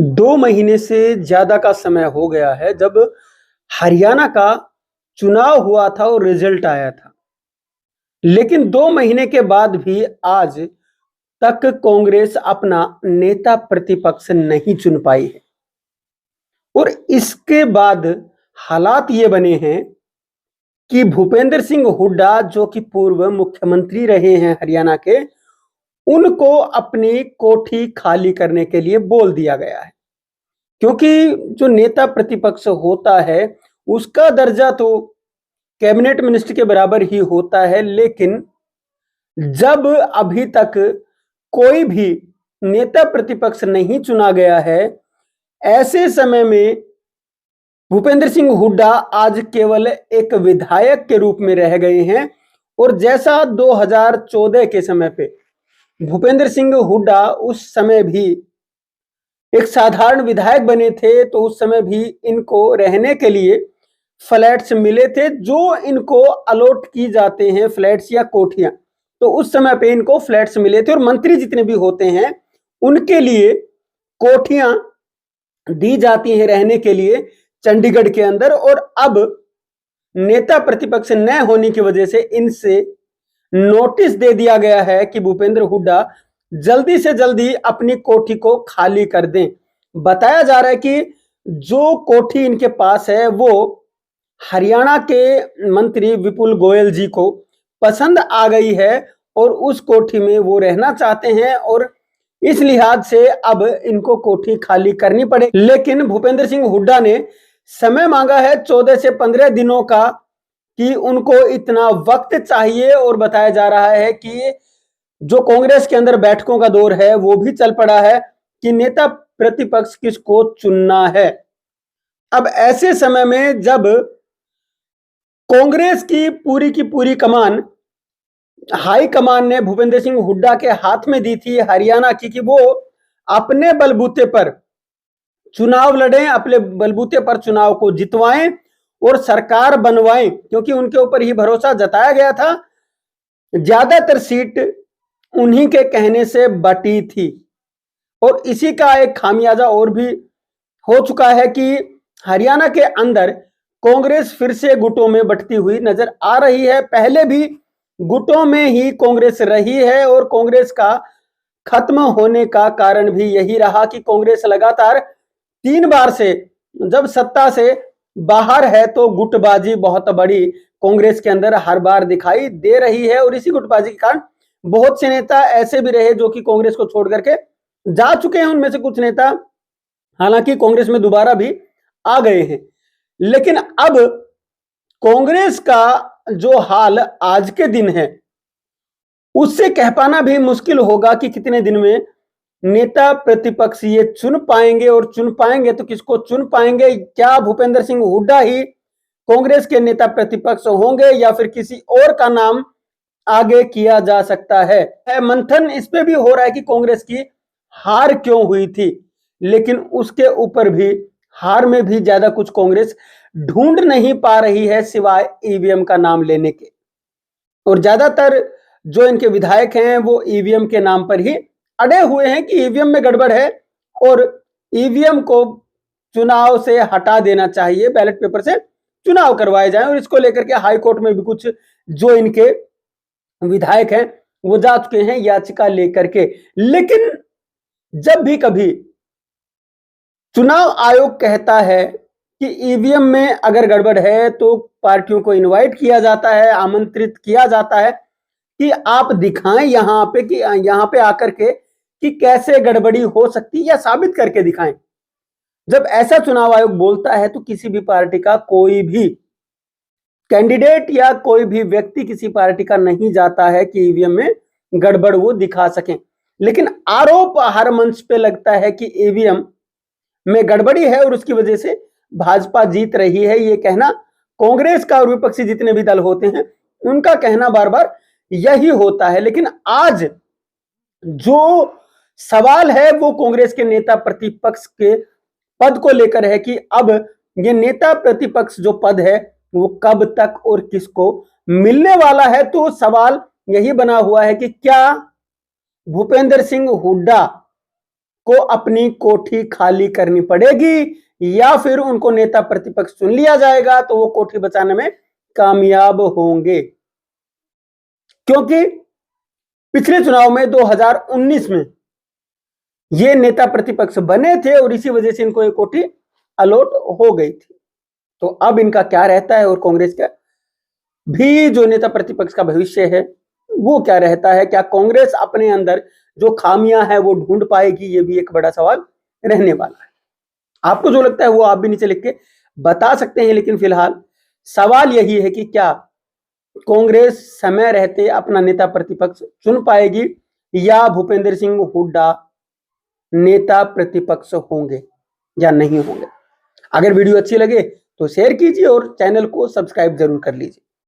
2 महीने से ज़्यादा का समय हो गया है जब हरियाणा का चुनाव हुआ था और रिजल्ट आया था। लेकिन 2 महीने के बाद भी आज तक कांग्रेस अपना नेता प्रतिपक्ष नहीं चुन पाई है। और इसके बाद हालात ये बने हैं कि भूपेंद्र सिंह हुड्डा जो कि पूर्व मुख्यमंत्री रहे हैं हरियाणा के, उनको अपनी कोठी खाली करने के लिए बोल दिया गया है। क्योंकि जो नेता प्रतिपक्ष होता है उसका दर्जा तो कैबिनेट मिनिस्टर के बराबर ही होता है, लेकिन जब अभी तक कोई भी नेता प्रतिपक्ष नहीं चुना गया है, ऐसे समय में भूपेंद्र सिंह हुड्डा आज केवल एक विधायक के रूप में रह गए हैं। और जैसा 2014 के समय पे भूपेंद्र सिंह हुड्डा उस समय भी एक साधारण विधायक बने थे, तो उस समय भी इनको रहने के लिए फ्लैट्स मिले थे जो इनको अलॉट की जाते हैं, फ्लैट्स या कोठियां। तो उस समय पे इनको फ्लैट्स मिले थे और मंत्री जितने भी होते हैं उनके लिए कोठियां दी जाती हैं रहने के लिए चंडीगढ़ के अंदर। और अब नेता प्रतिपक्ष न होने की वजह से इनसे नोटिस दे दिया गया है कि भूपेंद्र हुड्डा जल्दी से जल्दी अपनी कोठी को खाली कर दें। बताया जा रहा है कि जो कोठी इनके पास है वो हरियाणा के मंत्री विपुल गोयल जी को पसंद आ गई है और उस कोठी में वो रहना चाहते हैं, और इस लिहाज से अब इनको कोठी खाली करनी पड़े। लेकिन भूपेंद्र सिंह हुड्डा ने समय मांगा है 14 से 15 दिनों का, कि उनको इतना वक्त चाहिए। और बताया जा रहा है कि जो कांग्रेस के अंदर बैठकों का दौर है वो भी चल पड़ा है कि नेता प्रतिपक्ष किसको चुनना है। अब ऐसे समय में जब कांग्रेस की पूरी कमान हाई कमान ने भूपेंद्र सिंह हुड्डा के हाथ में दी थी हरियाणा की, कि वो अपने बलबूते पर चुनाव लड़ें, अपने बलबूते पर चुनाव को जितवाएं और सरकार बनवाएं, क्योंकि उनके ऊपर ही भरोसा जताया गया था। ज्यादातर सीट उन्हीं के कहने से बटी थी और इसी का एक खामियाजा और भी हो चुका है कि हरियाणा के अंदर कांग्रेस फिर से गुटों में बंटती हुई नजर आ रही है। पहले भी गुटों में ही कांग्रेस रही है और कांग्रेस का खत्म होने का कारण भी यही रहा कि कांग्रेस लगातार 3 बार से जब सत्ता से बाहर है तो गुटबाजी बहुत बड़ी कांग्रेस के अंदर हर बार दिखाई दे रही है। और इसी गुटबाजी के कारण बहुत से नेता ऐसे भी रहे जो कि कांग्रेस को छोड़ करके जा चुके हैं। उनमें से कुछ नेता हालांकि कांग्रेस में दोबारा भी आ गए हैं। लेकिन अब कांग्रेस का जो हाल आज के दिन है उससे कह पाना भी मुश्किल होगा कि कितने दिन में नेता प्रतिपक्ष ये चुन पाएंगे, और चुन पाएंगे तो किसको चुन पाएंगे। क्या भूपेंद्र सिंह हुड्डा ही कांग्रेस के नेता प्रतिपक्ष होंगे या फिर किसी और का नाम आगे किया जा सकता है। मंथन इस पे भी हो रहा है कि कांग्रेस की हार क्यों हुई थी, लेकिन उसके ऊपर भी हार में भी ज्यादा कुछ कांग्रेस ढूंढ नहीं पा रही है सिवाय ईवीएम का नाम लेने के। और ज्यादातर जो इनके विधायक हैं वो ईवीएम के नाम पर ही अड़े हुए हैं कि ईवीएम में गड़बड़ है और ईवीएम को चुनाव से हटा देना चाहिए, बैलेट पेपर से चुनाव करवाए जाएं। और इसको लेकर के हाई कोर्ट में भी कुछ जो इनके विधायक हैं वो जा चुके हैं याचिका लेकर के। लेकिन जब भी कभी चुनाव आयोग कहता है कि ईवीएम में अगर गड़बड़ है तो पार्टियों को इनवाइट किया जाता है, आमंत्रित किया जाता है कि आप दिखाएं यहां पे कि यहां पे आकर के कि कैसे गड़बड़ी हो सकती है या साबित करके दिखाएं। जब ऐसा चुनाव आयोग बोलता है तो किसी भी पार्टी का कोई भी कैंडिडेट या कोई भी व्यक्ति किसी पार्टी का नहीं जाता है कि ईवीएम में गड़बड़ वो दिखा सकें। लेकिन आरोप हर मंच पे लगता है कि ईवीएम में गड़बड़ी है और उसकी वजह से भाजपा जीत रही है। ये कहना कांग्रेस का और विपक्षी जितने भी दल होते हैं उनका कहना बार बार यही होता है। लेकिन आज जो सवाल है वो कांग्रेस के नेता प्रतिपक्ष के पद को लेकर है कि अब ये नेता प्रतिपक्ष जो पद है वो कब तक और किसको मिलने वाला है। तो सवाल यही बना हुआ है कि क्या भूपेंद्र सिंह हुड्डा को अपनी कोठी खाली करनी पड़ेगी या फिर उनको नेता प्रतिपक्ष चुन लिया जाएगा तो वो कोठी बचाने में कामयाब होंगे। क्योंकि पिछले चुनाव में 2019 में ये नेता प्रतिपक्ष बने थे और इसी वजह से इनको एक कोठी अलॉट हो गई थी। तो अब इनका क्या रहता है और कांग्रेस का भी जो नेता प्रतिपक्ष का भविष्य है वो क्या रहता है? क्या कांग्रेस अपने अंदर जो खामियां हैं वो ढूंढ पाएगी? ये भी एक बड़ा सवाल रहने वाला है। आपको जो लगता है वो आप भी नीचे लिख के बता सकते हैं, लेकिन फिलहाल सवाल यही है कि क्या कांग्रेस समय रहते अपना नेता प्रतिपक्ष चुन पाएगी या भूपेंद्र सिंह हुड्डा नेता प्रतिपक्ष होंगे या नहीं होंगे। अगर वीडियो अच्छी लगे तो शेयर कीजिए और चैनल को सब्सक्राइब जरूर कर लीजिए।